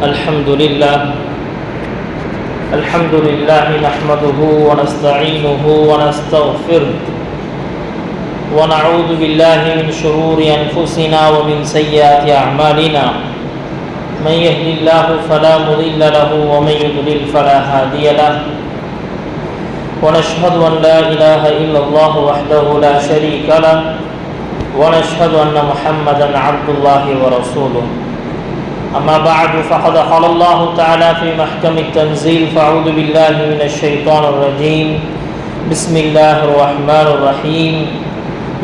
الحمد لله نحمده ونستعينه ونستغفره ونعوذ بالله من شرور أنفسنا ومن سيئات أعمالنا من يهد الله فلا مضل له ومن يضلل فلا هادي له ونشهد أن لا إله إلا الله وحده لا شريك له ونشهد أن محمدا عبد الله ورسوله أما بعد فقد قال الله تعالى في محكم التنزيل فأعوذ بالله من الشيطان الرجيم بسم الله الرحمن الرحيم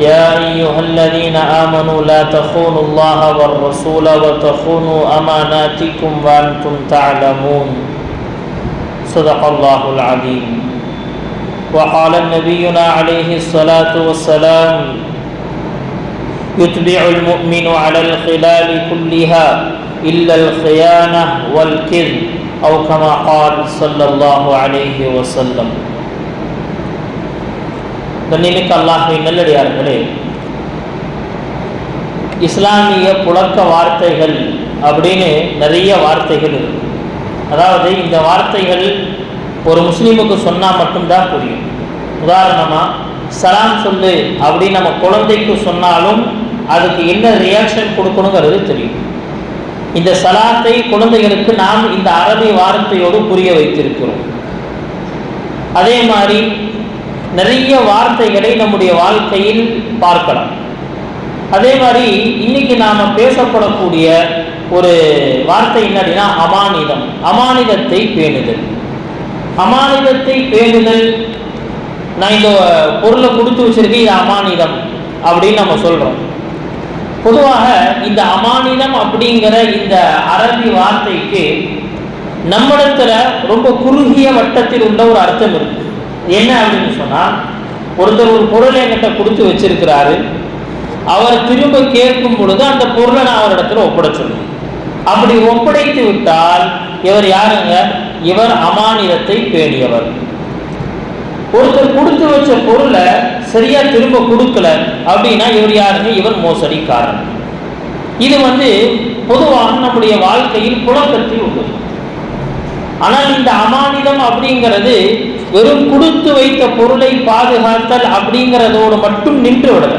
يا أيها الذين آمنوا لا تخونوا الله والرسول وتخونوا أماناتكم وأنتم تعلمون صدق الله العظيم وقال نبينا عليه الصلاة والسلام يتبع المؤمن على الخلال كلها إلا الخيانة والكذب أو كما قال صلى الله عليه وسلم. கண்ணியமிக்க அல்லாஹ்வின் நல்லடியார்களே, இஸ்லாமிய புழக்க வார்த்தைகள் அப்படின்னு நிறைய வார்த்தைகள் இருக்கு. அதாவது இந்த வார்த்தைகள் ஒரு முஸ்லீமுக்கு சொன்னால் மட்டும்தான் புரியும். உதாரணமாக சலாம் சொல்லு அப்படின்னு நம்ம குழந்தைக்கு சொன்னாலும் அதுக்கு என்ன ரியாக்ஷன் கொடுக்கணுங்கிறது தெரியும். இந்த சலாத்தை குழந்தைகளுக்கு நாம் இந்த அரபி வார்த்தையோடு புரிய வைத்திருக்கிறோம். அதே மாதிரி நிறைய வார்த்தைகளை நம்முடைய வாழ்க்கையில் பார்க்கலாம். அதே மாதிரி இன்னைக்கு நாம் பேசப்படக்கூடிய ஒரு வார்த்தை என்னன்னா அமானிதம். அமானிதத்தை பேணுதல். அமானிதத்தை பேணுதல், நான் இந்த பொருளை கொடுத்து வச்சிருக்கேன், இது அமானிதம் அப்படின்னு நம்ம சொல்கிறோம். பொதுவாக இந்த அமானிதம் அப்படிங்கிற இந்த அரபி வார்த்தைக்கு நம்மிடத்தில் ரொம்ப குறுகிய வட்டத்தில் உள்ள ஒரு அர்த்தம் இருக்கு. என்ன அப்படின்னு சொன்னால், ஒருத்தர் ஒரு பொருளை என்கிட்ட கொடுத்து வச்சிருக்கிறாரு, அவர் திரும்ப கேட்கும் பொழுது அந்த பொருளை நான் அவரிடத்துல ஒப்படைச்சிடணும். அப்படி ஒப்படைத்து விட்டால் இவர் யாருங்க? இவர் அமானிதத்தை பேணியவர். ஒருத்தர் கொடுத்து வச்ச பொருளை சரியா திரும்ப கொடுக்கல அப்படின்னா இவர் யாருங்க? இவர் மோசடிக்காரன். இது பொதுவாக நம்முடைய வாழ்க்கையில் புழக்கத்தில் உள்ளது. ஆனால் இந்த அமானிதம் அப்படிங்கிறது வெறும் கொடுத்து வைத்த பொருளை பாதுகாத்தல் அப்படிங்கிறதோடு மட்டும் நின்று விடல.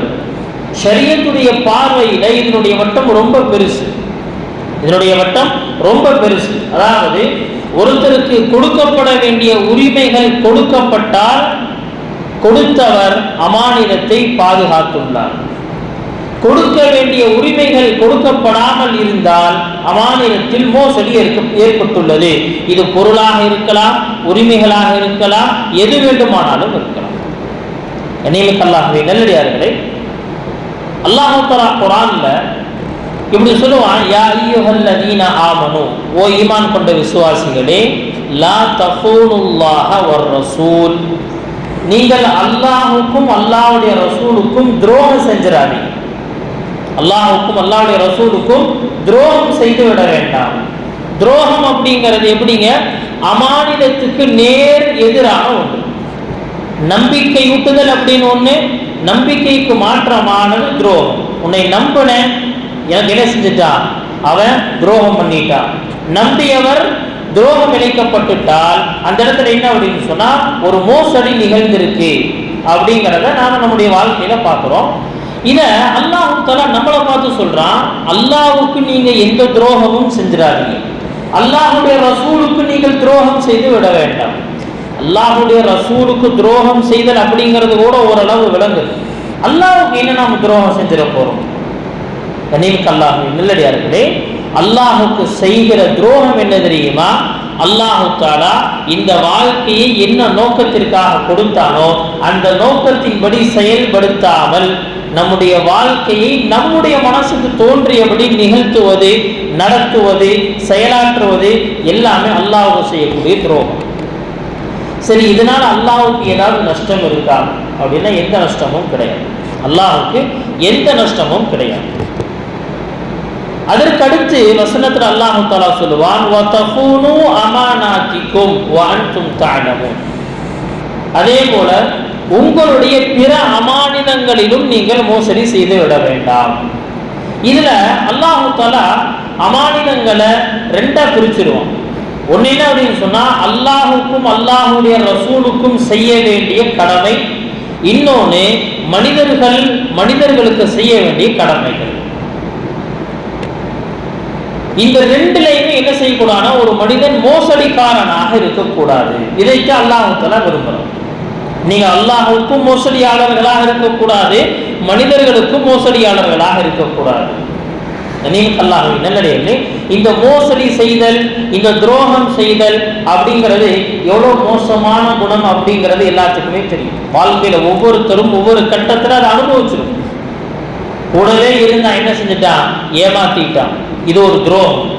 ஷரியத்துடைய பார்வையில இதனுடைய வட்டம் ரொம்ப பெருசு. இதனுடைய வட்டம் ரொம்ப பெருசு. அதாவது ஒருத்தருக்கு கொடுக்கப்பட வேண்டிய உரிமைகள் கொடுக்கப்பட்டால் கொடுத்தவர் அமானிதத்தை பாதுகாத்துள்ளார். கொடுக்க வேண்டிய உரிமைகள் கொடுக்கப்படாமல் இருந்தால் அமானிதத்தில் மோசடி ஏற்பட்டுள்ளது. இது பொருளாக இருக்கலாம், உரிமைகளாக இருக்கலாம், எது வேண்டுமானாலும் இருக்கலாம். கண்ணியமிக்க அல்லாஹ்வின் நல்லடியார்களே, அல்லாஹ் தஆலா குர்ஆன்ல இப்படி சொல்லுவான், யா அய்யுஹல்லதீன ஆமனு, ஓ ஈமான் கொண்ட விசுவாசிகளே, லா தஃபூனுல்லாஹ வர் ரசூல், நீங்கள் அல்லாஹ்வுக்கும் அல்லாஹ்வுடைய ரசூலுக்கும் துரோகம் செஞ்சிராதீங்க. அல்லாஹ்வுக்கும் அல்லாஹ்வுடைய ரசூலுக்கும் துரோகம் செய்து விட வேண்டாம். துரோகம் அப்படிங்கிறது எப்படிங்க? அமானிதத்துக்கு நேர் எதிரான ஒன்று. நம்பிக்கை ஊட்டுதல் அப்படின்னு ஒன்று, நம்பிக்கைக்கு மாற்றமானது துரோகம். உன்னை நம்பினேன், எனக்கு என்ன செஞ்சுட்டான்? அவன் துரோகம் பண்ணிட்டான். நம்பியவர் துரோகம் இழைக்கப்பட்டுட்டால் அந்த இடத்துல என்ன அப்படின்னு சொன்னா ஒரு மோசடி நிகழ்ந்திருக்கு அப்படிங்கிறத நாம நம்முடைய வாழ்க்கையில பார்க்கிறோம். இத அல்லாஹ் தஆலா நம்மளை பார்த்து சொல்றான், அல்லாஹ்வுக்கு நீங்க எந்த துரோகமும் செஞ்சிடாதீங்க, அல்லாஹ்வுடைய ரசூலுக்கு நீங்கள் துரோகம் செய்து விட வேண்டாம். அல்லாஹ்வுடைய ரசூலுக்கு துரோகம் செய்தல் அப்படிங்கிறது கூட ஓரளவு விளங்குது. அல்லாஹ்வுக்கு என்ன நாம துரோகம் செஞ்சிட போறோம்? கண்ணியமிக்க அல்லாஹ்வின் நல்லடியார்களே, அல்லாஹுக்கு செய்கிற துரோகம் என்ன தெரியுமா? அல்லாஹு தஆலா இந்த வாழ்க்கையை என்ன நோக்கத்திற்காக கொடுத்தானோ அந்த நோக்கத்தின்படி செயல்படுத்தாமல் நம்முடைய வாழ்க்கையை நம்முடைய மனசுக்கு தோன்றியபடி நிகழ்த்துவது, நடத்துவது, செயலாற்றுவது எல்லாமே அல்லாஹ்வுக்கு செய்யக்கூடிய துரோகம். சரி, இதனால அல்லாஹ்வுக்கு ஏதாவது நஷ்டம் இருக்கா அப்படின்னா எந்த நஷ்டமும் கிடையாது. அல்லாஹ்வுக்கு எந்த நஷ்டமும் கிடையாது. அதற்கடுத்து வசனத்தில் அல்லாஹ் தஆலா சொல்லுவான், வதஃபூனு அமானாத்திக்கும் வஅன்தும் தஅலமூன், அதே போல உங்களுடைய பிற அமானிதங்களிலும் நீங்கள் மோசடி செய்து விட வேண்டாம். இதுல அல்லாஹு தஆலா அமானிதங்களை ரெண்டா பிரிச்சிருவோம். ஒன்னு என்ன அப்படின்னு சொன்னா, அல்லாஹுக்கும் அல்லாஹுடைய ரசூலுக்கும் செய்ய வேண்டிய கடமை, இன்னொன்னு மனிதர்களுக்கு செய்ய வேண்டிய கடமைகள். இந்த ரெண்டுலையுமே என்ன செய்யக்கூடாதுன்னா, ஒரு மனிதன் மோசடிக்காரனாக இருக்கக்கூடாது. இதைக்கு அல்லாஹ் தஆலா விரும்புறான். நீங்க அல்லாஹுக்கும் மோசடியாளர்களாக இருக்கக்கூடாது, மனிதர்களுக்கும் மோசடியாளர்களாக இருக்கக்கூடாது. நல்லடியே, இந்த மோசடி செய்தல், இந்த துரோகம் செய்தல் அப்படிங்கிறது எவ்வளவு மோசமான குணம் அப்படிங்கிறது எல்லாத்துக்குமே தெரியும். வாழ்க்கையில ஒவ்வொருத்தரும் ஒவ்வொரு கட்டத்துல அதை அனுபவிச்சிடும். கூடவே இருந்தா என்ன செஞ்சுட்டான், ஏமாத்திட்டான், இது ஒரு துரோகம்.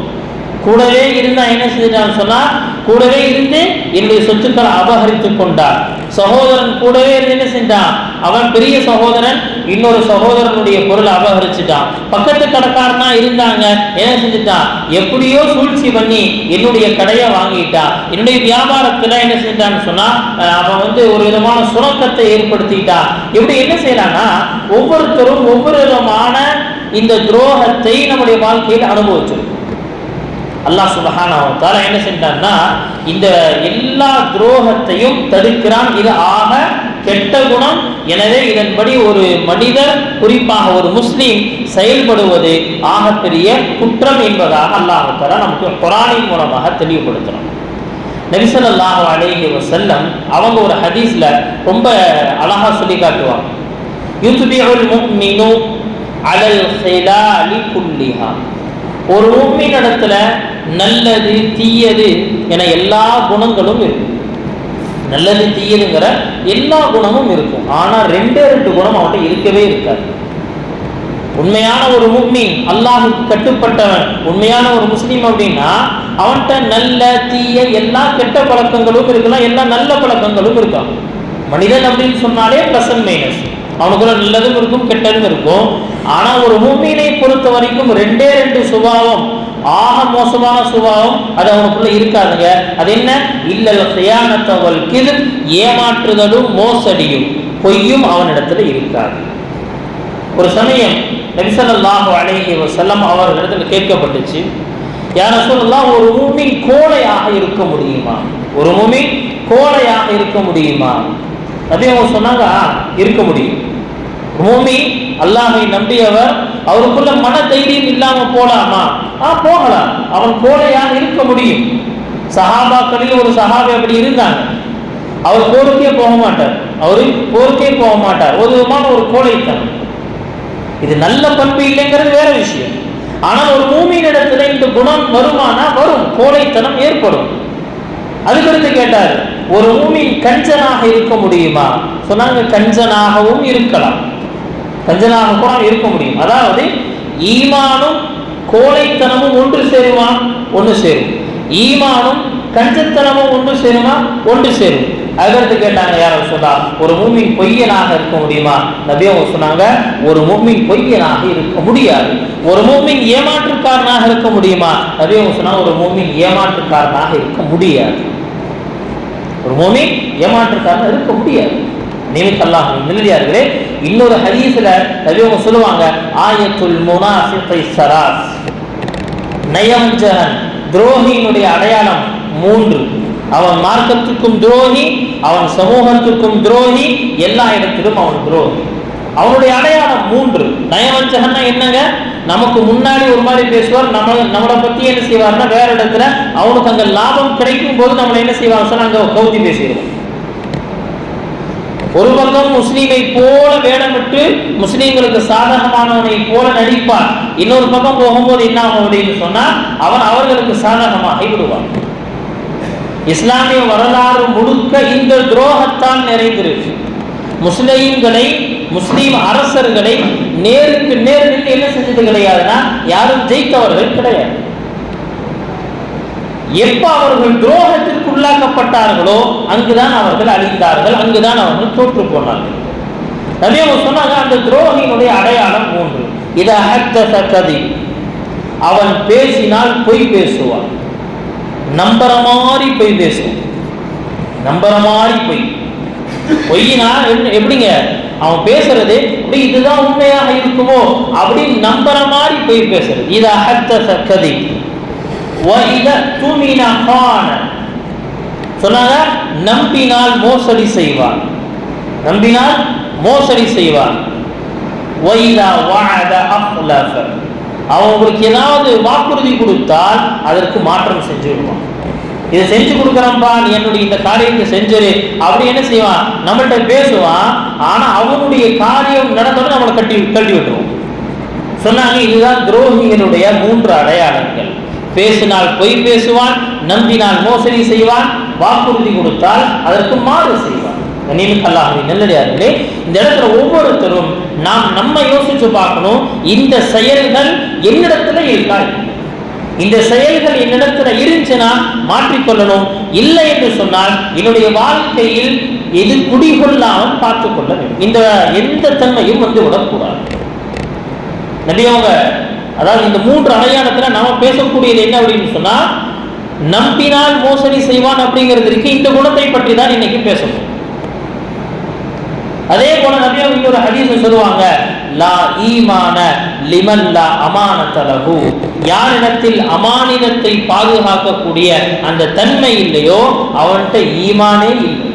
கூடவே இருந்தா என்ன செஞ்சுட்டான்னு சொன்னா, கூடவே இருந்து என்னுடைய சொத்துக்களை அபகரித்து கொண்டான். சகோதரன் கூடவே இருந்து என்ன செஞ்சான், அவன் பெரிய சகோதரன் இன்னொரு சகோதரனுடைய பொருளை அபகரிச்சுட்டான். பக்கத்து கடைக்காரனா இருந்தாங்க, என்ன செஞ்சுட்டான், எப்படியோ சூழ்ச்சி பண்ணி என்னுடைய கடையை வாங்கிட்டான். என்னுடைய வியாபாரத்துல என்ன செஞ்சான்னு சொன்னா, அவன் ஒரு விதமான சுரக்கத்தை ஏற்படுத்திட்டான். இப்படி என்ன செய்யறான்னா, ஒவ்வொருத்தரும் ஒவ்வொரு விதமான இந்த துரோகத்தை நம்முடைய வாழ்க்கையில் அனுபவிச்சிருக்கும். அல்லாஹ் சுப்ஹானஹு வ தஆலா என்ன செஞ்சான்னா, இந்த எல்லா துரோகத்தையும் தடுக்கிறான். இது ஆக கெட்ட குணம். எனவே இதன்படி ஒரு மனிதர், குறிப்பாக ஒரு முஸ்லீம் செயல்படுவது ஆகப்பெரிய குற்றம் என்பதாக அல்லாஹ் தஆலா நமக்கு குர்ஆனின் மூலமாக தெளிவுபடுத்துறான். நபி ஸல்லல்லாஹு அலைஹி வஸல்லம் அவங்க ஒரு ஹதீஸ்ல ரொம்ப அழகா சொல்லி காட்டுவாங்க, யுத்பிஉல் முஃமினு அலல் ஹிலாலி குல்லிஹா. ஒரு முஃமின் இடத்துல நல்லது தீயது என எல்லா குணங்களும் இருக்கும். நல்லது தீயதுங்கிற எல்லா குணமும் இருக்கும். ஆனா ரெண்டு குணம் அவன்கிட்ட இருக்கவே இருக்காது. உண்மையான ஒரு முஃமின், அல்லாஹ்வுக்கு கட்டுப்பட்டவன், உண்மையான ஒரு முஸ்லீம் அப்படின்னா அவன்கிட்ட நல்ல தீய எல்லா கெட்ட பழக்கங்களும் இருக்கலாம், எல்லா நல்ல பழக்கங்களும் இருக்கான். மனிதன் அப்படின்னு சொன்னாலே பிளஸ் அண்ட் மைனஸ், அவனுக்குள்ள நல்லதும் இருக்கும் கெட்டதும் இருக்கும். ஆனா ஒரு முஃமினை பொறுத்த வரைக்கும் ரெண்டு சுபாவம், ஆக மோசமான சுபாவம் அது அவனுக்குள்ள இருக்காதுங்க. அது என்ன? இல்லல் கியானத வல் கிذب, ஏமாற்றுதலும் மோசடியும் பொய்யும் அவனிடத்துல இருக்காது. ஒரு சமயம் நபி ஸல்லல்லாஹு அலைஹி வஸல்லம் அவர்களிடத்தில் கேட்கப்பட்டுச்சு, யா ரசூலல்லாஹ், ஒரு முஃமின் கோழையாக இருக்க முடியுமா? ஒரு முஃமின் கோழையாக இருக்க முடியுமா? நபி அவங்க சொன்னாங்க, இருக்க முடியும். முஃமின் அல்லாஹ்வை நம்பியவர், அவருக்குள்ள மன தைரியம் இல்லாம போலாமா? போகலாம். அவன் கோழையாக இருக்க முடியும். சஹாபாக்களில் ஒரு சஹாபி அப்படி இருந்தாங்க. அவர் போருக்கே போக மாட்டார். ஒரு விதமான ஒரு கோழைத்தனம். இது நல்ல பண்பு இல்லைங்கிறது வேற விஷயம். ஆனால் ஒரு முஃமின் இடத்துல இந்த குணம் வருமானா வரும், கோழைத்தனம் ஏற்படும். அதுக்கடுத்து கேட்டார், ஒரு முஃமின் கஞ்சனாக இருக்க முடியுமா? சொன்னாங்க, கஞ்சனாகவும் இருக்கலாம், கஞ்சனாக கூட இருக்க முடியும். அதாவது ஈமானும் கோழைத்தனமும் ஒன்று சேருமா? ஒன்று சேரும். ஈமானும் கஞ்சத்தனமும் ஒன்று சேருமா? ஒன்று சேரும். அதுக்கடுத்து கேட்டாங்க, யாரும் சொன்னா, ஒரு முஃமின் பொய்யனாக இருக்க முடியுமா? நபி அவங்க சொன்னாங்க, ஒரு முஃமின் பொய்யனாக இருக்க முடியாது. ஒரு முஃமின் ஏமாற்றுக்காரனாக இருக்க முடியுமா? நபி அவங்க சொன்னாங்க, ஒரு முஃமின் ஏமாற்றுக்காரனாக இருக்க முடியாது. ஒரு முஃமின் ஏமாற்றுக்காரனாக இருக்க முடியாது. நிமித்தல்லாஹ் நல்லடியார்களே, இன்னொரு ஹதீஸ்ல நபி அவங்க சொல்லுவாங்க, ஆயத்துல் முனாஃபிகி ஸலாஸ், நயவஞ்சகன் துரோகியினுடைய அடையாளம் 3. அவன் மார்க்கத்துக்கும் துரோகி, அவன் சமூகத்துக்கும் துரோகி, எல்லா இடத்திலும் அவன் துரோகி. அவனுடைய அடையாளம் 3. நயவஞ்சகன்னா என்னங்க? நமக்கு முன்னாடி ஒரு மாதிரி பேசுவார், நம்மளை பத்தி என்ன செய்வார்னா வேற இடத்துல அவனுக்கு அங்க லாபம் கிடைக்கும் போது நம்மளை என்ன செய்வாங்க சொன்னா அங்க கவுத்தி பேசிடுவோம். ஒரு பக்கம் முஸ்லீமை போல வேடமிட்டு முஸ்லீம்களுக்கு சாதகமானவனை போல நடிப்பார். இன்னொரு பக்கம் போகும்போது என்ன ஆகும் அப்படின்னு சொன்னா அவன் அவர்களுக்கு சாதகமாக விடுவான். இஸ்லாமிய வரலாறு முழுக்க இந்த துரோகத்தால் நிறைந்திருக்கு. முஸ்லிம்களை, முஸ்லீம் அரசர்களை நேருக்கு நேர் நின்று என்ன செஞ்சது கிடையாதுன்னா யாரும் ஜெயித்தவர்கள் கிடையாது. எப்ப அவர்கள் துரோகத்திற்கு உள்ளாக்கப்பட்டார்களோ அங்குதான் அவர்கள் அழிந்தார்கள், அங்குதான் அவர்கள் தோற்று போனார்கள். நபி அவங்க சொன்னாங்க, அந்த துரோகியினுடைய அடையாளம் 3. இதா ஹத்தஸ கதிப், அவன் பேசினால் பொய் பேசுவான். நம்புற மாதிரி பொய் பேசுவான். நம்புற மாதிரி பொய். பொய்னா எப்படிங்க? அவன் பேசுறது அப்படி இதுதான் உண்மையாக இருக்குமோ அப்படின்னு நம்புற மாதிரி போய் பேசுறது. இதா ஹத்தஸ கதிப் வ இதா துமின கான. சொன்னாங்க நம்பினால் மோசடி செய்வான், நம்பினால் மோசடி செய்வான். வ இதா வஅத அக்லஃப. அவங்களுக்கு ஏதாவது வாக்குறுதி கொடுத்தால் அதற்கு மாற்றம் செஞ்சு விடுவான். இதை செஞ்சு கொடுக்குறப்பா, நீ என்னுடைய இந்த காரியத்தை செஞ்சிரு அப்படி என்ன செய்வான், நம்மள்கிட்ட பேசுவான். ஆனா அவனுடைய காரியம் நடந்தோட நம்மளை கட்டி விட்டுருவோம். சொன்னாங்க இதுதான் துரோகிகளுடைய 3 அடையாளங்கள். பேசினால் பொய் பேசுவான், நம்பினால் மோசடி செய்வான், வாக்குறுதி கொடுத்தால் அதற்கு மாறு செய்வான். அல்லாஹ்வின் நல்லடியார்களே, இந்த இடத்துல ஒவ்வொருத்தரும் நாம் நம்ம யோசிச்சு பார்க்கணும், இந்த செயல்கள் என்னிடத்துல இருக்கா, இந்த செயல்கள் என்னிடத்துல இருந்துச்சுன்னா மாற்றிக்கொள்ளணும். இல்லை என்று சொன்னால் என்னுடைய வாழ்க்கையில் எது குடிகொள்ளாமல் பார்த்துக் கொள்ள வேண்டும். இந்த எந்த தன்மையும் விடக்கூடாது. நபியவங்க அதாவது இந்த 3 அடையாளத்துல நாம பேசக்கூடியது என்ன அப்படின்னு சொன்னா, நம்பினால் மோசடி செய்வான் அப்படிங்கிறது இருக்கு. இந்த குணத்தை பற்றி தான் இன்னைக்கு பேசணும். அதே போல நபியவங்க இன்னொரு ஹதீஸ் சொல்லுவாங்க, லா ஈமான லிமன் லா அமானத லஹு. யாரிடத்தில் அமானிதத்தை பாதுகாக்கக்கூடிய அந்த தன்மை இல்லையோ அவன்கிட்ட ஈமானே இல்லை,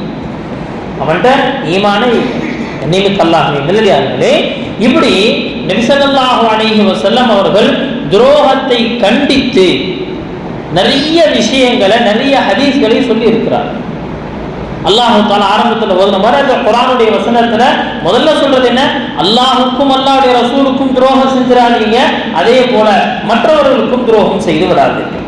அவன்கிட்ட ஈமானே இல்லை. அல்லாஹ்வின் நல்லடியார்களே, இப்படி நபி ஸல்லல்லாஹு அலைஹி வஸல்லம் அவர்கள் துரோகத்தை கண்டித்து நிறைய விஷயங்களை, நிறைய ஹதீஸ்களை சொல்லி இருக்கிறார். அல்லாஹ் தஆலா ஆரம்பத்தில் ஓதுன மாதிரி அந்த குர்ஆனுடைய வசனத்துல முதல்ல சொல்றது என்ன, அல்லாஹ்வுக்கும் அல்லாஹ்வுடைய ரசூலுக்கும் துரோகம் செஞ்சிராதீங்க, அதே போல மற்றவர்களுக்கும் துரோகம் செய்து விடாதீர்கள்.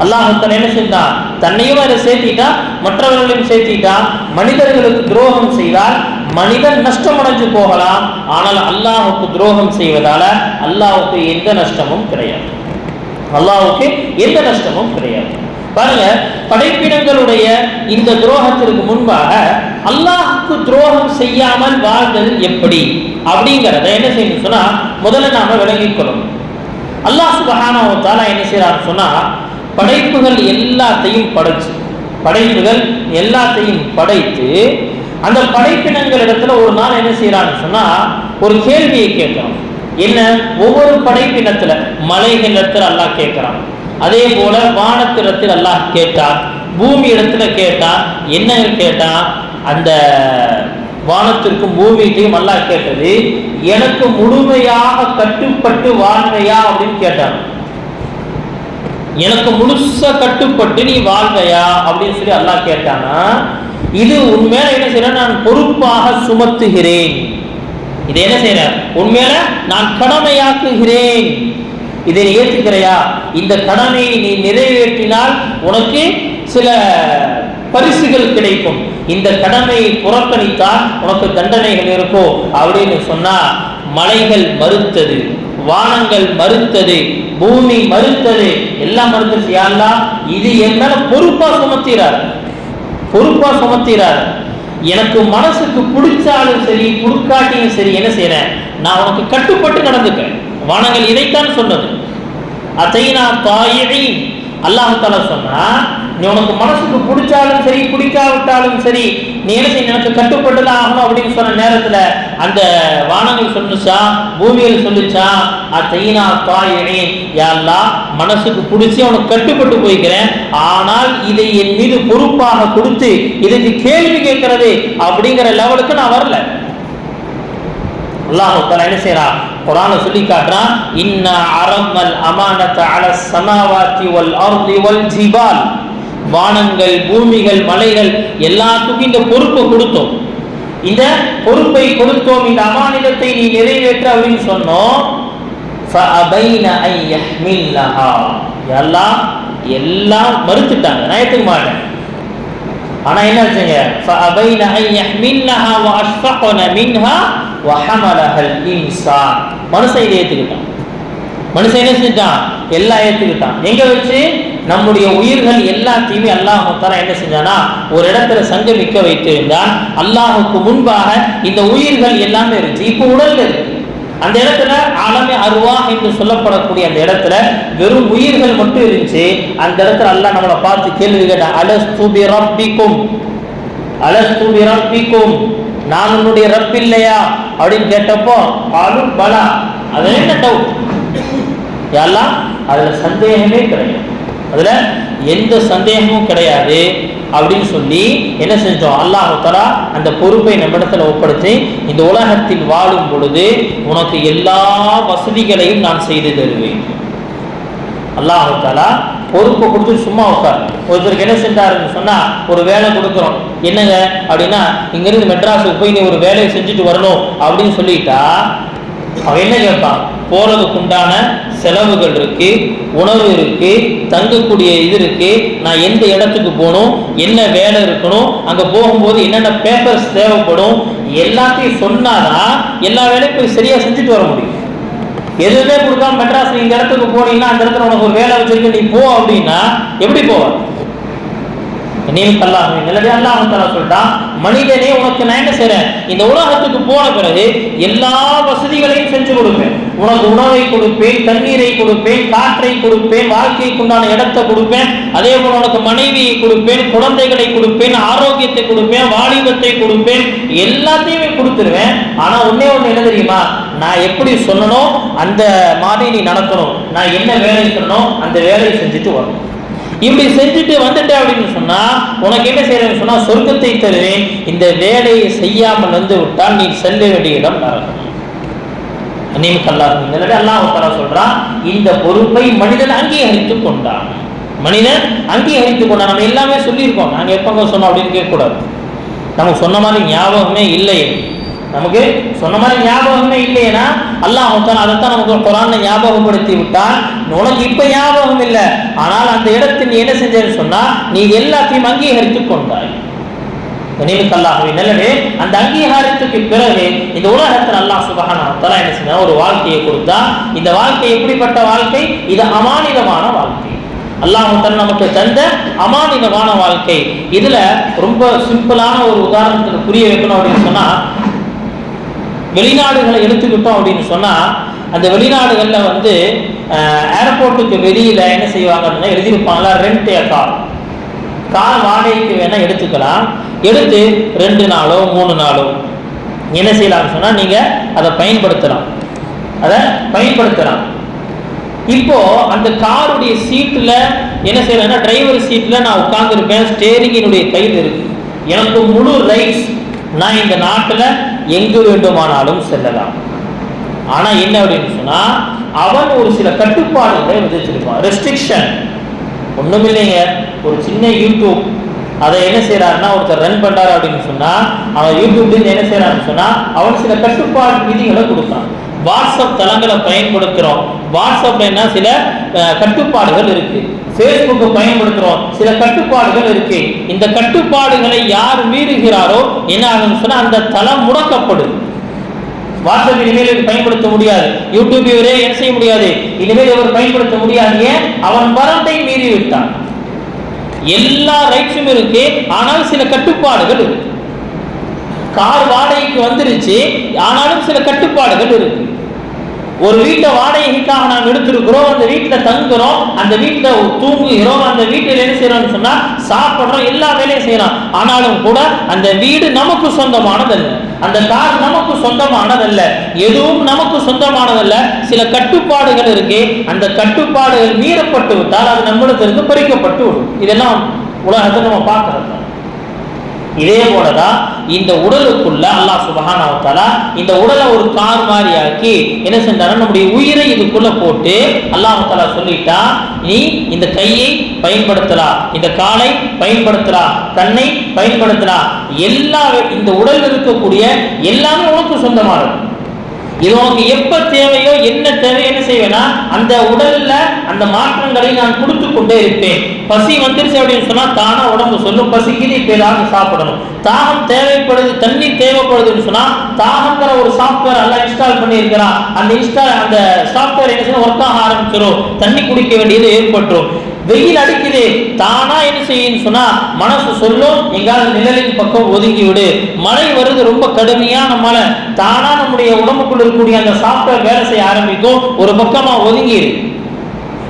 அல்லாஹ் தஆலா என்ன செஞ்சான், தன்னையும் அதை சேர்த்திட்டா மற்றவர்களையும் சேர்த்திட்டா. மனிதர்களுக்கு துரோகம் செய்தால் மனிதன் நஷ்டம் அடைஞ்சு போகலாம், ஆனால் அல்லாஹ்வுக்கு துரோகம் செய்வதால அல்லாஹ்வுக்கு எந்த நஷ்டமும் கிடையாது, அல்லாஹ்வுக்கு எந்த நஷ்டமும் கிடையாது. பாருங்க, படைப்பினங்களுடைய இந்த துரோகத்திற்கு முன்பாக அல்லாஹ்வுக்கு துரோகம் செய்யாமல் வாழ்ந்தது எப்படி அப்படிங்கிறத என்ன செய்யணும் சொன்னா, முதல்ல நாம விளங்கிக் கொள்ளணும். அல்லாஹ் சுப்ஹானஹு வ தஆலா என்ன செய்யறான்னு சொன்னா, படைப்புகள் எல்லாத்தையும் படைத்து அந்த படைப்பினங்களிடத்துல ஒரு நாள் என்ன செய்யறான்னு சொன்னா, ஒரு கேள்வியை கேட்கணும். என்ன, ஒவ்வொரு படைப்பினத்துல மலைகளிடத்துல அல்லாஹ் கேட்கிறான், அதே போல வானத்திடத்தில் அல்லாஹ் கேட்டான், பூமி இடத்துல கேட்டான். என்ன கேட்டான், அந்த வானத்திற்கும் பூமியையும் அல்லாஹ் கேட்டது, எனக்கு முழுமையாக கட்டுப்பட்டு வாழ்வையா அப்படின்னு கேட்டான். எனக்கு முழுசா கட்டுப்பட்டு நீ வாழ்வையா அப்படின்னு சொல்லி அல்லாஹ் கேட்டானா, இது உண்மையில என்ன செய்யறேன், நான் பொறுப்பாக சுமத்துகிறேன், இதை என்ன செய்யறேன், உண்மையில நான் கடமையாக்குகிறேன், இதை நீ ஏற்றுக்கிறையா, இந்த கடமையை நீ நிறைவேற்றினால் உனக்கு சில பரிசுகள் கிடைக்கும், இந்த கடமையை புறக்கணித்தால் உனக்கு தண்டனைகள் இருக்கும் அப்படின்னு சொன்னா, மலைகள் மறுத்தது, வானங்கள் மறுத்தது, பூமி மறுத்தது, எல்லாம் மறுத்துச்சு. யா அல்லாஹ், இது என் மேல பொறுப்பா சுமத்திறார். எனக்கு மனசுக்கு பிடிச்சாலும் சரி பிடிக்காட்டியும் சரி என்ன செய்யறேன், நான் உனக்கு கட்டுப்பட்டு நடந்துக்கிறேன். வானங்கள் இதைத்தான் சொன்னது, அதைனா தாயிரி. அல்லாஹ் தஆலா சொன்னா, நீ உனக்கு மனசுக்கு பிடிச்சாலும் சரி பிடிக்காவிட்டாலும் சரி நீ என்ன செய்ய, எனக்கு கட்டுப்பட்டுதான் ஆகணும் அப்படின்னு சொன்ன நேரத்துல அந்த வானங்கள் சொல்லுச்சா, பூமியில் சொல்லுச்சா, அதைனா தாயிரி, யா அல்லாஹ் மனசுக்கு பிடிச்சி உனக்கு கட்டுப்பட்டு போய்க்கிறேன், ஆனால் இதை என் மீது பொறுப்பாக கொடுத்து இதுக்கு கேள்வி கேட்கறது அப்படிங்கிற லெவலுக்கு நான் வரல. அல்லாஹ் தஆலா என்ன செய்றான், குர்ஆன்ல சொல்லி காட்டுறான், இன்னா அரமல் அமானத அலஸ் ஸமாவாதி வல் அர்தி வல் ஜிபால். வானங்கள், பூமிகள், மலைகள் எல்லாத்துக்கும் இந்த பொறுப்பை கொடுத்தோம், இந்த பொறுப்பை கொடுத்தோம், இந்த அமானிதத்தை நீ நிறைவேற்ற அப்படின்னு சொன்னோம். ஃபஅபைன அன் யஹ்மில்ஹா. எல்லாம் மறுத்துட்டாங்க, நான் ஏத்துக்க மாட்டேன். ஆனா என்ன ஆச்சுங்க, ஃபஅபைன அன் யஹ்மில்ஹா வ அஷ்ஃபக்ன மின்ஹா வ ஹமலஹல் இன்சான். மனுஷன் இதை ஏத்துக்கிட்டான், மனுஷன் என்ன செஞ்சான், எல்லாம் ஏத்துக்கிட்டான். எங்க வச்சு, நம்முடைய உயிர்கள் எல்லாத்தையுமே அல்லாஹ் தஆலா என்ன செஞ்சானா, ஒரு இடத்துல சங்கமிக்க வைத்திருந்தான். அல்லாஹுக்கு முன்பாக இந்த உயிர்கள் எல்லாமே இருந்துச்சு, இப்போ உடல்ல இருக்கு. அந்த இடத்துல ஆலமே அர்வாஹ் என்று சொல்லப்படக்கூடிய அந்த இடத்துல வெறும் உயிர்கள் மட்டும் இருந்துச்சு. அந்த இடத்துல அல்லாஹ் நம்மளை பார்த்து கேள்வி கேட்டான், அலஸ்து பி ரப்பிக்கும், நான் உன்னுடைய ரப் இல்லையா அப்படின்னு கேட்டப்போ பாலும் பலா, அது என்ன டவுட், எல்லாம் அதுல சந்தேகமே கிடையாது, அதுல எந்த சந்தேகமும் கிடையாது அப்படின்னு சொல்லி என்ன செஞ்சோம், அல்லாஹ் தஆலா அந்த பொறுப்பை நம்மிடத்துல ஒப்படைத்து இந்த உலகத்தில் வாழும் பொழுது உனக்கு எல்லா வசதிகளையும் நான் செய்து தருவேன். அல்லாஹ் தஆலா பொறுப்பை கொடுத்து சும்மா உட்கார். ஒருத்தருக்கு என்ன செஞ்சாருன்னு சொன்னா, ஒரு வேலை கொடுக்குறோம், என்னங்க அப்படின்னா இங்கிருந்து மெட்ராஸுக்கு போய் நீ ஒரு வேலையை செஞ்சுட்டு வரணும் அப்படின்னு சொல்லிட்டா அவன் என்ன கேட்பான், போறதுக்கு உண்டான செலவுகள் இருக்கு, உணவு இருக்கு, தங்கக்கூடிய இது இருக்கு, நான் எந்த இடத்துக்கு போகணும், என்ன வேலை இருக்கணும், அங்க போகும்போது என்னென்ன பேப்பர்ஸ் தேவைப்படும், எல்லாத்தையும் சொன்னாதான் எல்லா வேலையும் போய் சரியா செஞ்சுட்டு வர முடியும். எதுவுமே கொடுக்காம மெட்ராஸ் இந்த இடத்துக்கு போனீங்கன்னா அந்த இடத்துல உனக்கு ஒரு வேலை வச்சிருக்கு நீ போ அப்படின்னா எப்படி போவ? அல்லாஹ் தஆலா சொல்றான், மனிதனே உனக்கு நான் என்ன செய்றேன், இந்த உலகத்துக்கு போன பிறகு எல்லா வசதிகளையும் செஞ்சு கொடுப்பேன். உனக்கு உணவை கொடுப்பேன், தண்ணீரை கொடுப்பேன், காற்றை கொடுப்பேன், வாழ்க்கைக்கு உண்டான இடத்தை கொடுப்பேன், அதே போல உனக்கு மனைவியை கொடுப்பேன், குழந்தைகளை கொடுப்பேன், ஆரோக்கியத்தை கொடுப்பேன், வாலிபத்தை கொடுப்பேன், எல்லாத்தையுமே கொடுத்துருவேன். ஆனா ஒன்னே ஒண்ணு என்ன தெரியுமா, நான் எப்படி சொல்லணும் அந்த மாதிரி நீ நடக்கணும், நான் என்ன வேலை சொல்லணும் அந்த வேலையை செஞ்சுட்டு வரணும். இப்படி செஞ்சுட்டு வந்துட்டேன் அப்படின்னு சொன்னா உனக்கு என்ன செய்யறேன்னு சொன்னா சொர்க்கத்தை தருவேன். இந்த வேலையை செய்யாமல் வந்து விட்டால் நீ செல்ல வேண்டிய இடம் நரகம். அல்லாஹ் தஆலா சொல்றான், இந்த பொறுப்பை மனிதன் அங்கீகரித்துக் கொண்டான். மனிதன் அங்கீகரித்துக் கொண்டான். நம்ம எல்லாமே சொல்லியிருக்கோம், நாங்க எப்பங்க சொன்னோம் அப்படின்னு கேட்கக்கூடாது. நமக்கு சொன்ன மாதிரி ஞாபகமே இல்லையே, நமக்கு சொன்ன மாதிரி ஞாபகமே இல்லைன்னா அல்லாஹ் அதைத்தான் நமக்கு குர்ஆன்ல ஞாபகப்படுத்தி விட்டான். உனக்கு இப்ப ஞாபகம் இல்லை, ஆனால் அந்த இடத்தில் நீ என்ன செஞ்சேன்னு சொன்னா நீ எல்லாத்தையும் அங்கீகரித்துக் கொண்டாய். நல்லவே அந்த அங்கீகாரத்துக்கு பிறகு இந்த உலகத்தில் அல்லாஹ் சுப்ஹானஹு வ தஆலா என்ன செஞ்சா ஒரு வாழ்க்கையை கொடுத்தா. இந்த வாழ்க்கை எப்படிப்பட்ட வாழ்க்கை, இது அமானிதமான வாழ்க்கை. அல்லாஹ் நமக்கு தந்த அமானிதமான வாழ்க்கை. இதுல ரொம்ப சிம்பிளான ஒரு உதாரணத்துக்கு புரிய வைக்கணும் அப்படின்னு சொன்னா, வெளிநாடுகளை எடுத்துக்கிட்டோம் அப்படின்னு சொன்னா அந்த வெளிநாடுகள்ல வந்து ஏர்போர்ட்டுக்கு வெளியில என்ன செய்வாங்கன்னா எழுதியிருப்பாங்களா, ரெண்ட் ஏ கார், கார் வாடகைக்கு வேணா எடுத்துக்கலாம், எடுத்து 2 நாளோ 3 நாளோ என்ன செய்யலாம்னு சொன்னா நீங்க அதை பயன்படுத்தலாம். இப்போ அந்த காருடைய சீட்ல என்ன செய்யறேன்னா டிரைவர் சீட்ல நான் உட்கார்ந்து இருப்பேன், ஸ்டேரிங்கினுடைய கையில் இருக்கு, எனக்கு முழு ரைட்ஸ், நான் இந்த நாட்டுல எங்கு வேண்டுமானாலும் செல்லலாம். ஆனா என்ன அப்படின்னு சொன்னா அவன் ஒரு சில கட்டுப்பாடுகளை விதிச்சிருப்பான், ரெஸ்ட்ரிக்ஷன். ஒண்ணும் இல்லைங்க, ஒரு சின்ன யூடியூப் அதை என்ன செய்யறாருன்னா ஒருத்தர் ரன் பண்றாரு அப்படின்னு சொன்னா அவன் யூடியூப்ல என்ன செய்யறான்னு சொன்னா அவன் சில கட்டுப்பாடு விதிகளை கொடுத்தான். வாட்ஸ்அப் தளங்களை பயன்படுத்துறோம், வாட்ஸ்அப்ல என்ன சில கட்டுப்பாடுகள் இருக்கு, ஃபேஸ்புக்கை பயன்படுத்துறோம், சில கட்டுப்பாடுகள் இருக்கு. இந்த கட்டுப்பாடுகளை யார் மீறுகிறாரோ என்ன ஆகுன்னு சொன்னா அந்த தளம் முடக்கப்படும். வாட்ஸ்அப் இனிமேல் பயன்படுத்த முடியாது, யூடியூப் இவரே என்ன செய்ய முடியாது, இனிமேல் இவர் பயன்படுத்த முடியாது. ஏன், அவன் வரம்பை மீறி விட்டான். எல்லா ரைட்ஸும் இருக்கு, ஆனால் சில கட்டுப்பாடுகள் இருக்கு. கார் வாடகைக்கு வந்துருச்சு, ஆனாலும் சில கட்டுப்பாடுகள் இருக்கு. ஒரு வீட்டை வாடகைக்காக நாம் எடுத்திருக்கிறோம், அந்த வீட்டில் தங்குறோம், அந்த வீட்டில் தூங்குகிறோம், அந்த வீட்டில் என்ன செய்யறோம்னு சொன்னா சாப்பிட்றோம், எல்லா வேலையும் செய்யறோம். ஆனாலும் கூட அந்த வீடு நமக்கு சொந்தமானதல்ல, அந்த கார் நமக்கு சொந்தமானதல்ல, எதுவும் நமக்கு சொந்தமானதல்ல. சில கட்டுப்பாடுகள் இருக்கு, அந்த கட்டுப்பாடுகள் மீறப்பட்டு விட்டால் அது நம்மிடத்திலிருந்து பறிக்கப்பட்டு விடும். இதெல்லாம் உலகத்தை நம்ம பார்க்கறது. இதே போலதான் இந்த உடலுக்குள்ள அல்லாஹ் சுப்ஹானஹு வ தஆலா இந்த உடலை ஒரு கார் மாதிரி ஆக்கி என்ன செஞ்சாரு, நம்முடைய உயிரை இதுக்குள்ள போட்டு அல்லாஹ் தஆலா சொல்லிட்டா, நீ இந்த கையை பயன்படுத்தலாம், இந்த காலை பயன்படுத்தலாம், கண்ணை பயன்படுத்தலாம், எல்லா இந்த உடல் இருக்கக்கூடிய எல்லாமே உனக்கு சொந்தமானது. இது உனக்கு எப்ப தேவையோ என்ன தேவையோ என்ன செய்வேன்னா அந்த உடல்ல அந்த மாற்றங்களை நான் கொடுத்து கொண்டே இருப்பேன். பசி வந்துருச்சு அப்படின்னு சொன்னா தானா உடம்பு சொல்லும், பசிக்குது, இப்ப ஏதாவது சாப்பிடணும். தாகம் தேவைப்படுது, தண்ணி தேவைப்படுதுன்னு சொன்னா தாகங்கிற ஒரு சாஃப்ட்வேர் எல்லாம் இன்ஸ்டால் பண்ணி இருக்கிறான், அந்த சாஃப்ட்வேர் என்ன செய்ய ஒர்க் ஆக ஆரம்பிச்சிடும், தண்ணி குடிக்க வேண்டியது ஏற்பட்டுரும். வெயில் அடிக்குது, தானா என்ன செய்யும் சொன்னா மனசு சொல்லும், எங்காவது நிழலின் பக்கம் ஒதுங்கி விடு. மழை வருது, ரொம்ப கடுமையான மழை, தானா நம்முடைய உடம்புக்குள்ள இருக்கக்கூடிய அந்த சாஃப்ட்வேர் வேலை செய்ய ஆரம்பிக்கும், ஒரு பக்கமா ஒதுங்கிடு.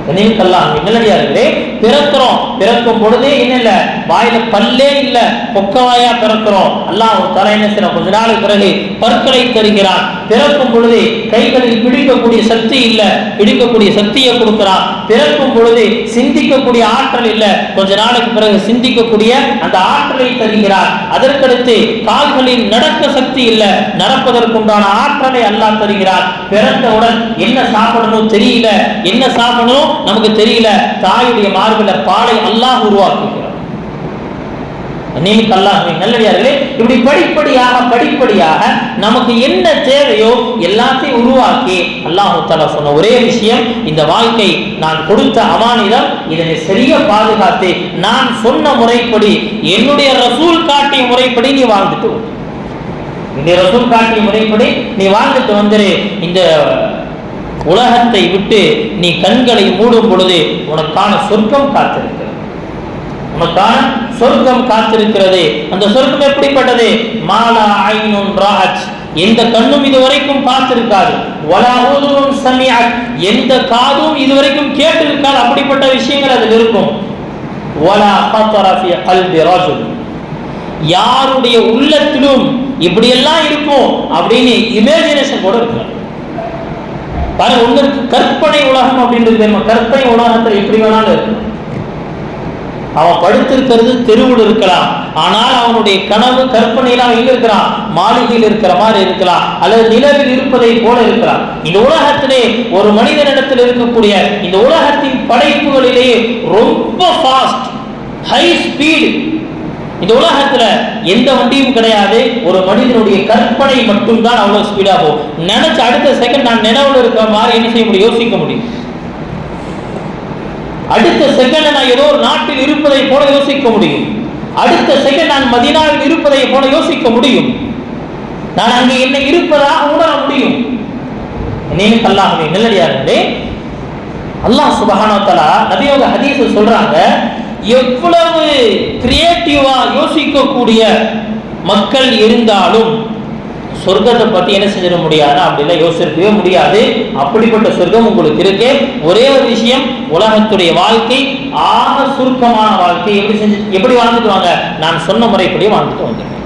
நல்லடியார்களே, பிறக்கிறோம், பிறக்கும் பொழுதே என்ன இல்ல, வாயில பல்லே இல்ல, பொக்கவாயா பிறக்கிறோம். அல்லாஹ் தஆலா என்ன செய்யறான், கொஞ்ச நாள் பிறகு பற்களை தருகிறான். பிறக்கும் பொழுது கைகளில் பிடிக்கக்கூடிய சக்தி இல்ல, பிடிக்கக்கூடிய சக்தியை கொடுக்கிறான். பிறக்கும் பொழுது சிந்திக்கக்கூடிய ஆற்றல் இல்ல, கொஞ்ச நாளுக்கு பிறகு சிந்திக்கக்கூடிய அந்த ஆற்றலை தருகிறார். அதற்கடுத்து கால்களில் நடக்க சக்தி இல்ல, நடப்பதற்குண்டான ஆற்றலை அல்லாஹ் தருகிறார். பிறந்தவுடன் என்ன சாப்பிடணும் தெரியல, என்ன சாப்பிடணும் நமக்கு தெரியல, தாயுடைய மார்பில பாலை அல்லாஹ் உருவாக்குகிறார். நல்லடியார்களே, இப்படி படிப்படியாக நமக்கு என்ன தேவையோ எல்லாத்தையும் உருவாக்கி அல்லாஹ் தஆலா சொன்ன ஒரே விஷயம், இந்த வாழ்க்கை நான் கொடுத்த அமானிதம், இதனை சரியா பாதுகாத்து நான் சொன்ன முறைப்படி, என்னுடைய ரசூல் காட்டிய முறைப்படி நீ வாழ்ந்துட்டு வந்து, இந்த ரசூல் காட்டிய முறைப்படி நீ வாழ்ந்துட்டு வந்துரு. இந்த உலகத்தை விட்டு நீ கண்களை மூடும் பொழுது உனக்கான சொர்க்கம் காத்திருக்கிறது, உனக்கான சொர்க்கம் காத்திருக்கிறது. அந்த சொர்க்கம் எப்படிப்பட்டது? மாலா ஐனுன் ராஅத், எந்த கண்ணும் இதுவரைக்கும் பார்த்திருக்காது, வலா உதுனுன் சமிஅத், எந்த காதும் இதுவரைக்கும் கேட்டிருக்காது, அப்படிப்பட்ட விஷயங்கள் அதில் இருக்கும். வலா கதர ஃபீ கல்பி ரஜுல், யாருடைய உள்ளத்திலும் இப்படி எல்லாம் இருக்கும் அப்படின்னு இமேஜினேஷன் கூட இருக்காது. பாருங்க, ஒண்ணு கற்பனை உலகம் அப்படின்றது தெரியுமா? கற்பனை உலகத்தில் எப்படி வேணாலும் இருக்கு. அவன் படுத்திருக்கிறது தெருவில் இருக்கலாம், ஆனால் அவனுடைய கனவு கற்பனையில் அவன் எங்க இருக்கிறான், மாளிகையில் இருக்கிற மாதிரி இருக்கலாம், அல்லது நிலவில் இருப்பதை போல இருக்கலாம். இந்த உலகத்திலே ஒரு மனிதனிடத்தில் இருக்கக்கூடிய இந்த உலகத்தின் படைப்புகளிலேயே ரொம்ப ஃபாஸ்ட், ஹை ஸ்பீடு, இந்த உலகத்துல எந்த வண்டியும் கிடையாது. ஒரு மனிதனுடைய கற்பனை மட்டும்தான் அவ்வளவு ஸ்பீடா போகும். நினைச்ச அடுத்த செகண்ட் நான் நினைவுல இருக்கிற மாதிரி என்ன செய்ய முடியும், யோசிக்க முடியும். அடுத்த செகண்ட் நான் ஏதோ ஒரு நாட்டில் இருப்பதை போல யோசிக்க முடியும். அடுத்த செகண்ட் நான் மதீனாவில் இருப்பதை போல யோசிக்க முடியும். நான் அங்கே என்ன இருப்பதாக உணர முடியும். நீங்க அல்லாஹ்வே நல்லடியார்களே, அல்லாஹ் சுப்ஹானஹு வ தஆலா நபியோட ஹதீஸ் சொல்றாங்க, எவ்வளவு கிரியேட்டிவா யோசிக்கக்கூடிய மக்கள் இருந்தாலும் சொர்க்கத்தை பத்தி என்ன செஞ்சிட முடியாது, அப்படிலாம் யோசிக்கவே முடியாது. அப்படிப்பட்ட சொர்க்கம் உங்களுக்கு இருக்கு. ஒரே ஒரு விஷயம், உலகத்துடைய வாழ்க்கை ஆக சுருக்கமான வாழ்க்கை. எப்படி வாழ்ந்துட்டு வாங்க, நான் சொன்ன முறைப்படி வாழ்ந்துட்டு வந்துருக்கேன்.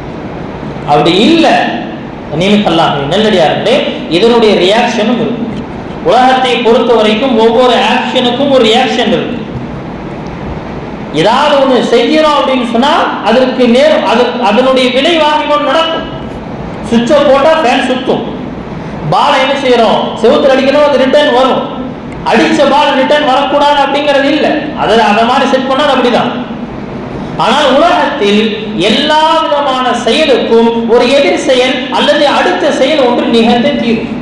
அப்படி இல்லை, நல்லடியார்களே, இதனுடைய ரியாக்ஷனும் இருக்கு. உலகத்தை பொறுத்த வரைக்கும் ஒவ்வொரு ஆக்ஷனுக்கும் ஒரு ரியாக்ஷன் இருக்கு. ஏதாவது ஒன்று செய்கிறோம் அப்படின்னு சொன்னா அதற்கு அதனுடைய விளைவாக நடக்கும். சுவிட்சை போட்டா ஃபேன் சுத்தும். பால் என்ன செய்யறோம், செவுத்துல அடிக்கணும், அது ரிட்டர்ன் வரும். அடிச்ச பால் ரிட்டர்ன் வரக்கூடாது அப்படிங்கிறது இல்லை, அதை மாதிரி செட் பண்ணால் அப்படிதான். ஆனால் உலகத்தில் எல்லா விதமான செயலுக்கும் ஒரு எதிர் செயல் அல்லது அடுத்த செயல் ஒன்று நிகழ்ந்து தீரும்.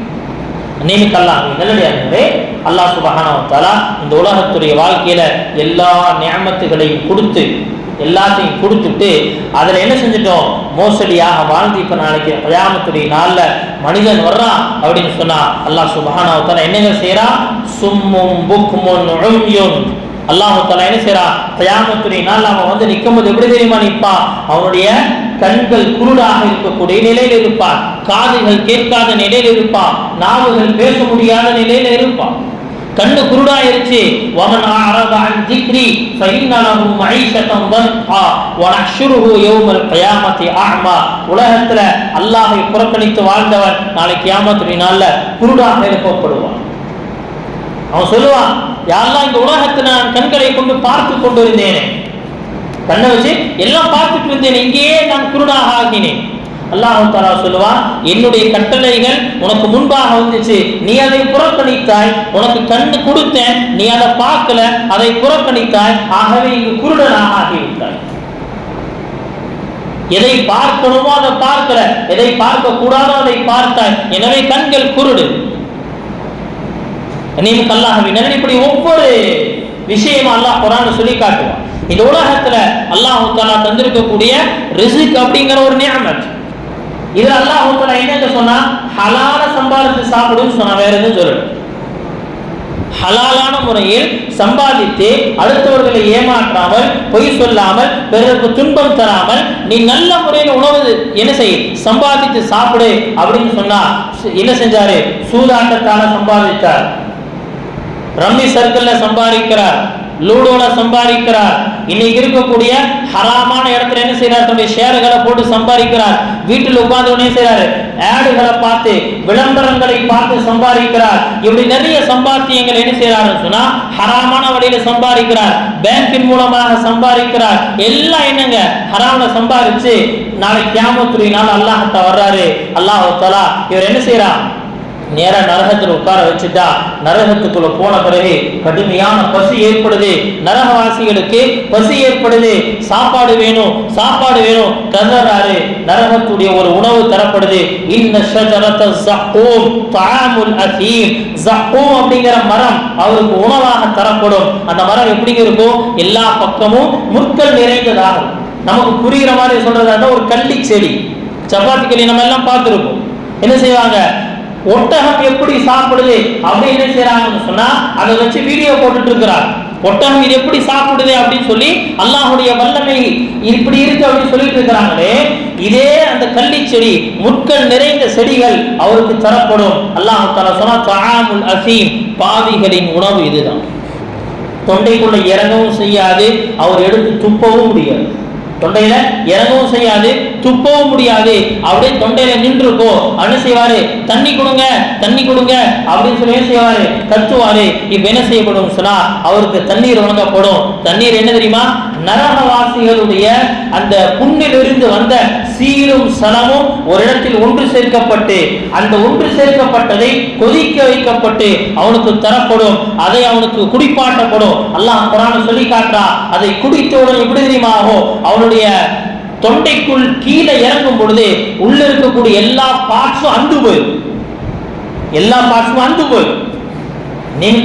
நல்லடியார்களே, அல்லாஹ் சுப்ஹானஹு வ தஆலா இந்த உலகத்துடைய வாழ்க்கையில எல்லா நிஅமத்துகளையும் கொடுத்து எல்லாத்தையும் கொடுத்துட்டு அதில் என்ன செஞ்சிட்டோம், மோசடியாக வாழ்ந்து இப்போ நாளைக்கு கியாமத்துடைய நாள்ல மனிதன் வர்றான் அப்படின்னு சொன்னா அல்லாஹ் சுப்ஹானஹு வ தஆலா என்னங்க செய்யறான், சும்மும் புக்முன் உம்யுன், அல்லாஹ் தஆலா என்ன செய்யறான், கியாமத்துடைய நாள்ல அவன் வந்து நிக்கும்போது எப்படி தெரியுமா நிற்பான், அவனுடைய கண்கள் குருடாக இருக்கக்கூடிய நிலையில் இருப்பான், காதுகள் கேட்காத நிலையில் இருப்பான், நாவுகள் பேச முடியாத நிலையில இருப்பான். கண்ணு குருடாயிருச்சு. வமன் அஅரத அன் ذிக்ரி ஃபஇன்ன லஹு மஈஷத்தன் தன்கா வநஹ்ஷுருஹு யௌமல் கியாமத்தி அஅமா. உலகத்துல அல்லாஹ்வை புறக்கணித்து வாழ்ந்தவன் நாளை கியாமத்துடைய நாள்ல குருடாக எழுப்பப்படுவான். அவன் சொல்லுவான், யா அல்லாஹ், இந்த உலகத்துல நான் கண்களை கொண்டு பார்த்து கொண்டு இருந்தேனே, கண்ணை வச்சு எல்லாம் பார்த்துட்டு இருந்தேன், இங்கேயே நான் குருடாக ஆகினேன். அல்லாஹ் தஆலா சொல்லுவான், என்னுடைய கட்டளைகள் உனக்கு முன்பாக வந்துச்சு, நீ அதை புறக்கணித்தாய், உனக்கு கண்ணு கொடுத்தேன், நீ அதை பார்க்கல, அதை புறக்கணித்தாய், ஆகவே இங்கு குருடனாக ஆகிவிட்டாய். எதை பார்க்கணுமோ அதை பார்க்கல, எதை பார்க்க கூடாதோ அதை பார்த்தாய், எனவே கண்கள் குருடு. இப்படி ஒவ்வொரு விஷயமும் அல்லாஹ் குர்ஆன்ல சொல்லி காட்டுவான். இந்த உலகத்துல அல்லாஹ் தஆலா தந்திருக்கக்கூடிய ரிஸ்க் அப்படிங்கிற ஒரு நிஅமத், இதுல அல்லாஹ் தஆலா என்ன சொன்னா, ஹலால சம்பாதித்து சாப்பிடுன்னு சொன்னா, வேற எதுவும் சொல்லல. ஹலாலான முறையில் சம்பாதித்து அடுத்தவர்களை ஏமாற்றாமல், பொய் சொல்லாமல், பிறருக்கு துன்பம் தராமல் நீ நல்ல முறையில் உணவு என்ன செய், சம்பாதித்து சாப்பிடு அப்படின்னு சொன்னா என்ன செஞ்சாரு, சூதாட்டத்தால சம்பாதித்தார். ரம்மி சர்க்கிள்ல சம்பாதிக்கிறார், லூடோல சம்பாதிக்கிறார், இன்னைக்கு இருக்கக்கூடிய ஹராமான இடத்துல என்ன செய்யறார், தன்னுடைய ஷேர்களை போட்டு சம்பாதிக்கிறார், வீட்டில் உட்கார்ந்து என்ன செய்யறாரு, ஆடுகளை பார்த்து விளம்பரங்களை பார்த்து சம்பாதிக்கிறார். இப்படி நிறைய சம்பாத்தியங்கள் என்ன செய்யறாருன்னு சொன்னா ஹராமான வழியில சம்பாதிக்கிறார், பேங்கின் மூலமாக சம்பாதிக்கிறார். எல்லாம் என்னங்க ஹராம்ல சம்பாதிச்சு நாளைக்கு கியாமத்துடைய நாள் அல்லாஹ்ட்ட வர்றாரு. அல்லாஹ் தஆலா இவர் என்ன செய்யறார், நேரா நரகத்தில் உட்கார வச்சுட்டா நரகத்துக்குள்ள போன பிறகு கடுமையான பசி ஏற்படுது, நரகவாசிகளுக்கு பசி ஏற்படுது, சாப்பாடு வேணும் சாப்பாடு வேணும் கதறாரு. நரகத்துடைய ஒரு உணவு தரப்படுது. இன்ன ஷஜரத ஸக்கூம் தஆமுல் அஸீம், ஸக்கூம் அப்படிங்கிற மரம் அவருக்கு உணவாக தரப்படும். அந்த மரம் எப்படி இருக்கும், எல்லா பக்கமும் முற்கள் நிறைந்ததாக. நமக்கு புரிகிற மாதிரி சொல்றதா ஒரு கள்ளி செடி, சப்பாத்தி களி நம்ம எல்லாம் பார்த்துருப்போம். என்ன செய்வாங்க, ஒட்டகம் எப்படி சாப்பிடுது அப்படி என்ன செய்யறாங்கன்னு சொன்னா அதை வச்சு வீடியோ போட்டுட்டு இருக்கிறார். ஒட்டகம் இது எப்படி சாப்பிடுது அப்படின்னு சொல்லி அல்லாஹ்வுடைய வல்லமை இப்படி இருக்கு அப்படின்னு சொல்லிட்டு இருக்கிறாங்களே, இதே அந்த கள்ளி செடி முட்கள் நிறைந்த செடிகள் அவருக்கு தரப்படும். அல்லாஹ் தஆலா சொன்னா தஆமுல் அஸீம், பாவிகளின் உணவு இதுதான். தொண்டைக்குள்ள இறங்கவும் செய்யாது, அவர் எடுத்து துப்பவும் முடியாது, தொண்டையில இறங்கவும் செய்யாது, துப்பவும் முடியாது, அப்படியே தொண்டையில நின்று இருக்கோ. என்ன செய்வாரு, தண்ணி கொடுங்க தண்ணி கொடுங்க அப்படின்னு சொல்லி என்ன செய்வாரு, கத்துவாரு. இப்ப என்ன செய்யப்படும் சொன்னா அவருக்கு தண்ணீர் வழங்கப்படும். தண்ணீர் என்ன தெரியுமா, நரகவாசிகளுடைய அந்த புண்ணிலிருந்து வந்த சீரும் சலமும் ஒரு இடத்தில் ஒன்று சேர்க்கப்பட்டு அந்த ஒன்று சேர்க்கப்பட்டதை கொதிக்க வைக்கப்பட்டு அவனுக்கு தரப்படும். அதை அவனுக்கு குடிப்பாட்டப்படும். அல்லாஹ் குர்ஆன்ல சொல்லி காட்டுறா, அதை குடித்தவுடன் எப்படி தெரியுமா ஆகும், அவனுடைய தொண்டைக்குள் கீழே இறங்கும் பொழுது உள்ள இருக்கக்கூடிய எல்லா பார்ட்ஸும் அந்து போயிடும், எல்லா பார்ட்ஸும் அந்து போயிடும். நீங்க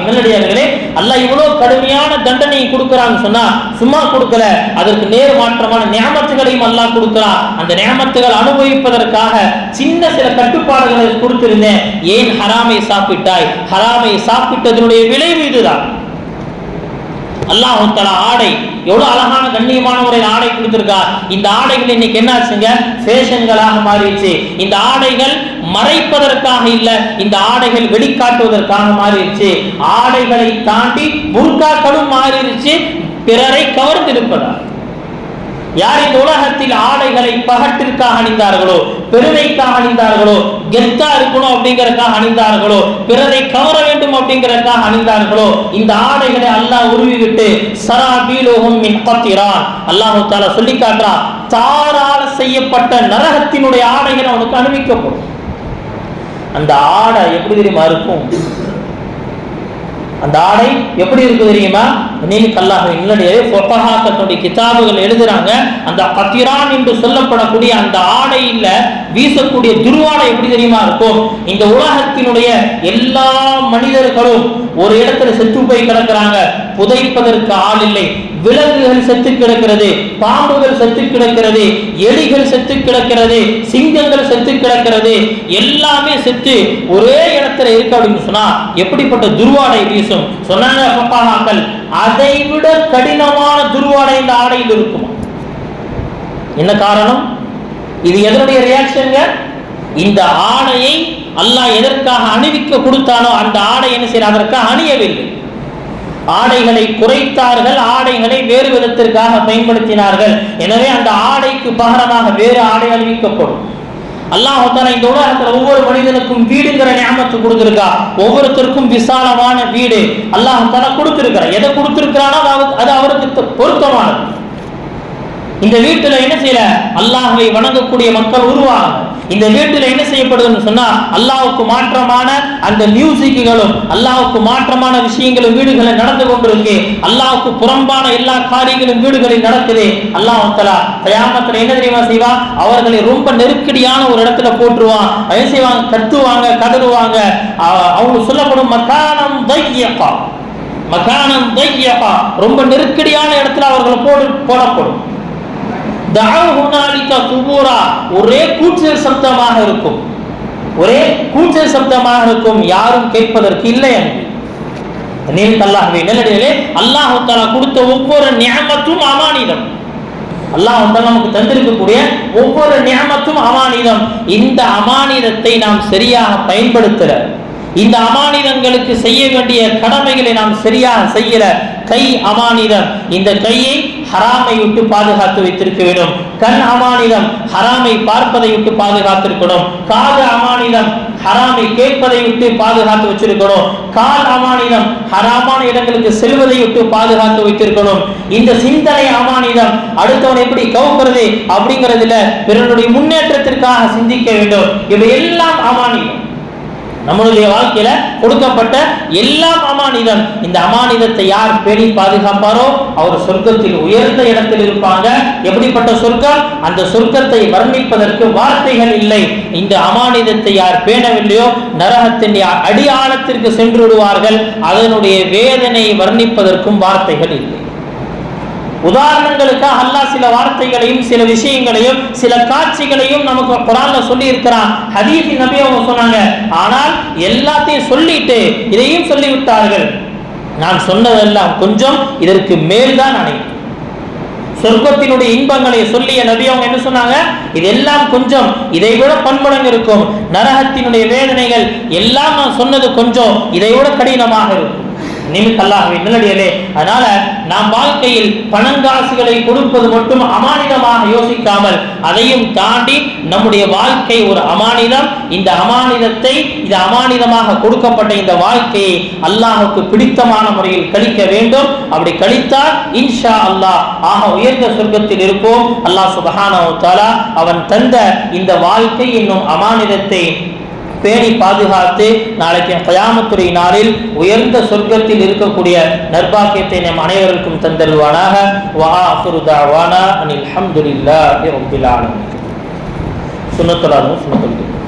நல்லடியார்களே, அல்லாஹ் இவ்வளவு கடுமையான தண்டனை கொடுக்கிறான்னு சொன்னா சும்மா கொடுக்கல, அதற்கு நேர் மாற்றமான நியமத்துகளையும் அல்லாஹ் கொடுக்கிறான். அந்த நியமத்துகள் அனுபவிப்பதற்காக சின்ன சில கட்டுப்பாடுகளை கொடுத்திருந்தேன். ஏன் ஹராமை சாப்பிட்டாய், ஹராமை சாப்பிட்டதனுடைய விளைவு இதுதான். அல்லாஹ் தஆலா ஆடை எவ்வளவு அழகான கண்ணியமான முறையில் ஆடை கொடுத்திருக்கா. இந்த ஆடைகள் இன்னைக்கு என்ன ஆச்சுங்க, ஃபேஷன்களாக மாறிடுச்சு. இந்த ஆடைகள் மறைப்பதற்காக இல்ல, இந்த ஆடைகள் வெளிக்காட்டுவதற்காக மாறிடுச்சு. ஆடைகளை தாண்டி புர்காக்களும் மாறிடுச்சு, பிறரை கவர்ந்திருப்பதா. யார் இந்த உலகத்தில் ஆடைகளை பகட்டிற்காக அணிந்தார்களோ, பெருமைக்காக அணிந்தார்களோ, கெத்தா இருக்கணும் அப்படிங்கறதுக்காக அணிந்தார்களோ, பிறரை கவர வேண்டும் அப்படிங்கறதுக்காக அணிந்தார்களோ, இந்த ஆடைகளை அல்லாஹ் உருவி விட்டு சராபீலுஹும் மின் கத்திரான், அல்லாஹ் தஆலா சொல்லி காட்டுறான், தாரால் செய்யப்பட்ட நரகத்தினுடைய ஆடைகள் அவனுக்கு அணிவிக்கப்படும். அந்த ஆடை எப்படி தெரியுமா இருக்கும், அந்த ஆடை எப்படி இருக்கு தெரியுமா, கிதாபுகள் எழுதுறாங்க, அந்த கத்திரான் என்று சொல்லப்படக்கூடிய அந்த ஆடையில வீசக்கூடிய துர்வாடை எப்படி தெரியுமா இருக்கும். இந்த உலகத்தினுடைய எல்லா மனிதர்களும் ஒரு இடத்துல செத்து போய் கிடக்கிறாங்க, புதைப்பதற்கு ஆள் இல்லை. விலங்குகள் செத்து கிடக்கிறது, பாம்புகள் செத்து கிடக்கிறது, எலிகள் செத்து கிடக்கிறது, சிங்கங்கள் செத்து கிடக்கிறது, எல்லாமே செத்து ஒரே இடத்துல இருக்கு அப்படின்னு சொன்னா எப்படிப்பட்ட துர்வாடை வீசும் சொன்னாங்க ஃபகாஹாக்கள். அதை விட கடினமான துர்வாடை இந்த ஆடையில் இருக்குமா. என்ன காரணம், இது எதனுடைய ரியாக்ஷன்ங்க, இந்த ஆடையை அல்லாஹ் எதற்காக அணிவிக்க கொடுத்தானோ அந்த ஆடை என்ன செய்ய அதற்காக அணியவில்லை. ஆடைகளை குறைத்தார்கள், ஆடைகளை வேறு விதத்திற்காக பயன்படுத்தினார்கள். எனவே அந்த ஆடைக்கு பகரமாக வேறு ஆடை அணிவிக்கப்படும். அல்லாஹ் தஆலா இந்த உலகத்துல ஒவ்வொரு மனிதனுக்கும் வீடுங்கிற நியமத்து கொடுத்திருக்கா. ஒவ்வொருத்தருக்கும் விசாலமான வீடு அல்லாஹ் தஆலா கொடுத்திருக்கிறார். எதை கொடுத்திருக்கிறானோ அது அவருக்கு பொருத்தமானது. இந்த வீட்டுல என்ன செய்யல, அல்லாஹ்வை வணங்கக்கூடிய மக்கள் உருவாங்க. இந்த வீட்டுல என்ன செய்யப்படுதுன்னு சொன்னா அல்லாஹ்வுக்கு மாற்றமான அந்த மியூசிக்குகளும் அல்லாஹ்வுக்கு மாற்றமான விஷயங்களும் வீடுகளில் நடந்து கொண்டிருக்கு. அல்லாஹ்வுக்கு புறம்பான எல்லா காரியங்களும் வீடுகளில் நடக்குது. அல்லாஹ் தஆலா கியாமத்துல என்ன தெரியுமா செய்வான், அவர்களை ரொம்ப நெருக்கடியான ஒரு இடத்துல போட்டுருவான். என்ன செய்வாங்க, கத்துவாங்க, கதறுவாங்க. அவங்க சொல்லப்படும் மகானம் தையகா, மகானம் தையகா, ரொம்ப நெருக்கடியான இடத்துல அவர்கள் போடப்படும். ஒரே கூச்சல் சப்தமாக இருக்கும், ஒரே கூச்சல் சப்தமாக இருக்கும், யாரும் கேட்பதற்கு இல்லை. அல்லாஹ் தஆலா கொடுத்த ஒவ்வொரு நியமத்தும் அமானிதம். அல்லாஹ் நமக்கு தந்திருக்கக்கூடிய ஒவ்வொரு நியமத்தும் அமானிதம். இந்த அமானிதத்தை நாம் சரியாக பயன்படுத்தல, இந்த அமானிதங்களுக்கு செய்ய வேண்டிய கடமைகளை நாம் சரியாக செய்யல. கை அமானிதம், இந்த கையை ஹராமை விட்டு பாதுகாத்து வைத்திருக்க வேண்டும். கண் அமானிதம், ஹராமை பார்ப்பதை விட்டு பாதுகாத்திருக்கணும். காது அமானிதம், ஹராமை கேட்பதை விட்டு பாதுகாத்து வச்சிருக்கணும். கால் அமானிதம், ஹராமான இடங்களுக்கு செல்வதை விட்டு பாதுகாத்து வைத்திருக்கணும். இந்த சிந்தனை அமானிதம், அடுத்தவன் எப்படி கவுக்கிறது அப்படிங்கிறதுல பிறனுடைய முன்னேற்றத்திற்காக சிந்திக்க வேண்டும். இவை எல்லாம் அமானிதம், நம்மளுடைய வாழ்க்கையில கொடுக்கப்பட்ட எல்லாம் அமானிதம். இந்த அமானிதத்தை யார் பேணி பாதுகாப்பாரோ அவர் சொர்க்கத்தில் உயர்ந்த இடத்தில் இருப்பாங்க. எப்படிப்பட்ட சொர்க்கம்? அந்த சொர்க்கத்தை வர்ணிப்பதற்கு வார்த்தைகள் இல்லை. இந்த அமானிதத்தை யார் பேணவில்லையோ நரகத்தின் அடியாழத்திற்கு சென்று விடுவார்கள். அதனுடைய வேதனை வர்ணிப்பதற்கும் வார்த்தைகள் இல்லை. உதாரணங்களுக்காக அல்லாஹ் சில வார்த்தைகளையும் சில விஷயங்களையும் சில காட்சிகளையும் நமக்கு குர்ஆன்ல சொல்லி இருக்கிறான். ஹதீஸ் நபி அவங்க சொன்னாங்க. ஆனால் எல்லாத்தையும் சொல்லிட்டு இதையும் சொல்லிவிட்டார்கள், நான் சொன்னதெல்லாம் கொஞ்சம், இதற்கு மேல்தான் அனைத்து. சொர்க்கத்தினுடைய இன்பங்களை சொல்லிய நபி அவங்க என்ன சொன்னாங்க? இதெல்லாம் கொஞ்சம், இதை விட பன்மடங்கு இருக்கும். நரகத்தினுடைய வேதனைகள் எல்லாம் நான் சொன்னது கொஞ்சம், இதை விட கடினமாக இருக்கும். நல்லடியலே, அதனால நாம் வாழ்க்கையில் பணங்காசுகளை கொடுப்பது மட்டும் அமானிதமாக யோசிக்காமல் அதையும் தாண்டி நம்முடைய வாழ்க்கை ஒரு அமானிதம். இந்த அமானிதத்தை, இது அமானிதமாக கொடுக்கப்பட்ட இந்த வாழ்க்கையை அல்லாஹுக்கு பிடித்தமான முறையில் கழிக்க வேண்டும். அப்படி கழித்தால் இன்ஷா அல்லாஹ் ஆக உயர்ந்த சொர்க்கத்தில் இருப்போம். அல்லாஹ் சுப்ஹானஹு வ தஆலா அவன் தந்த இந்த வாழ்க்கை என்னும் அமானிதத்தை பேணி பாதுகாத்து நாளைக்கு கியாமத்துடைய நாளில் உயர்ந்த சொர்க்கத்தில் இருக்கக்கூடிய நற்பாக்கியத்தை நம் அனைவருக்கும் தந்தல்வானாக. வ ஆகிரு தஅவானா அனில் ஹம்துலில்லாஹி ரப்பில் ஆலமீன். சுன்னத்துல்லாஹி சுன்னத்துல்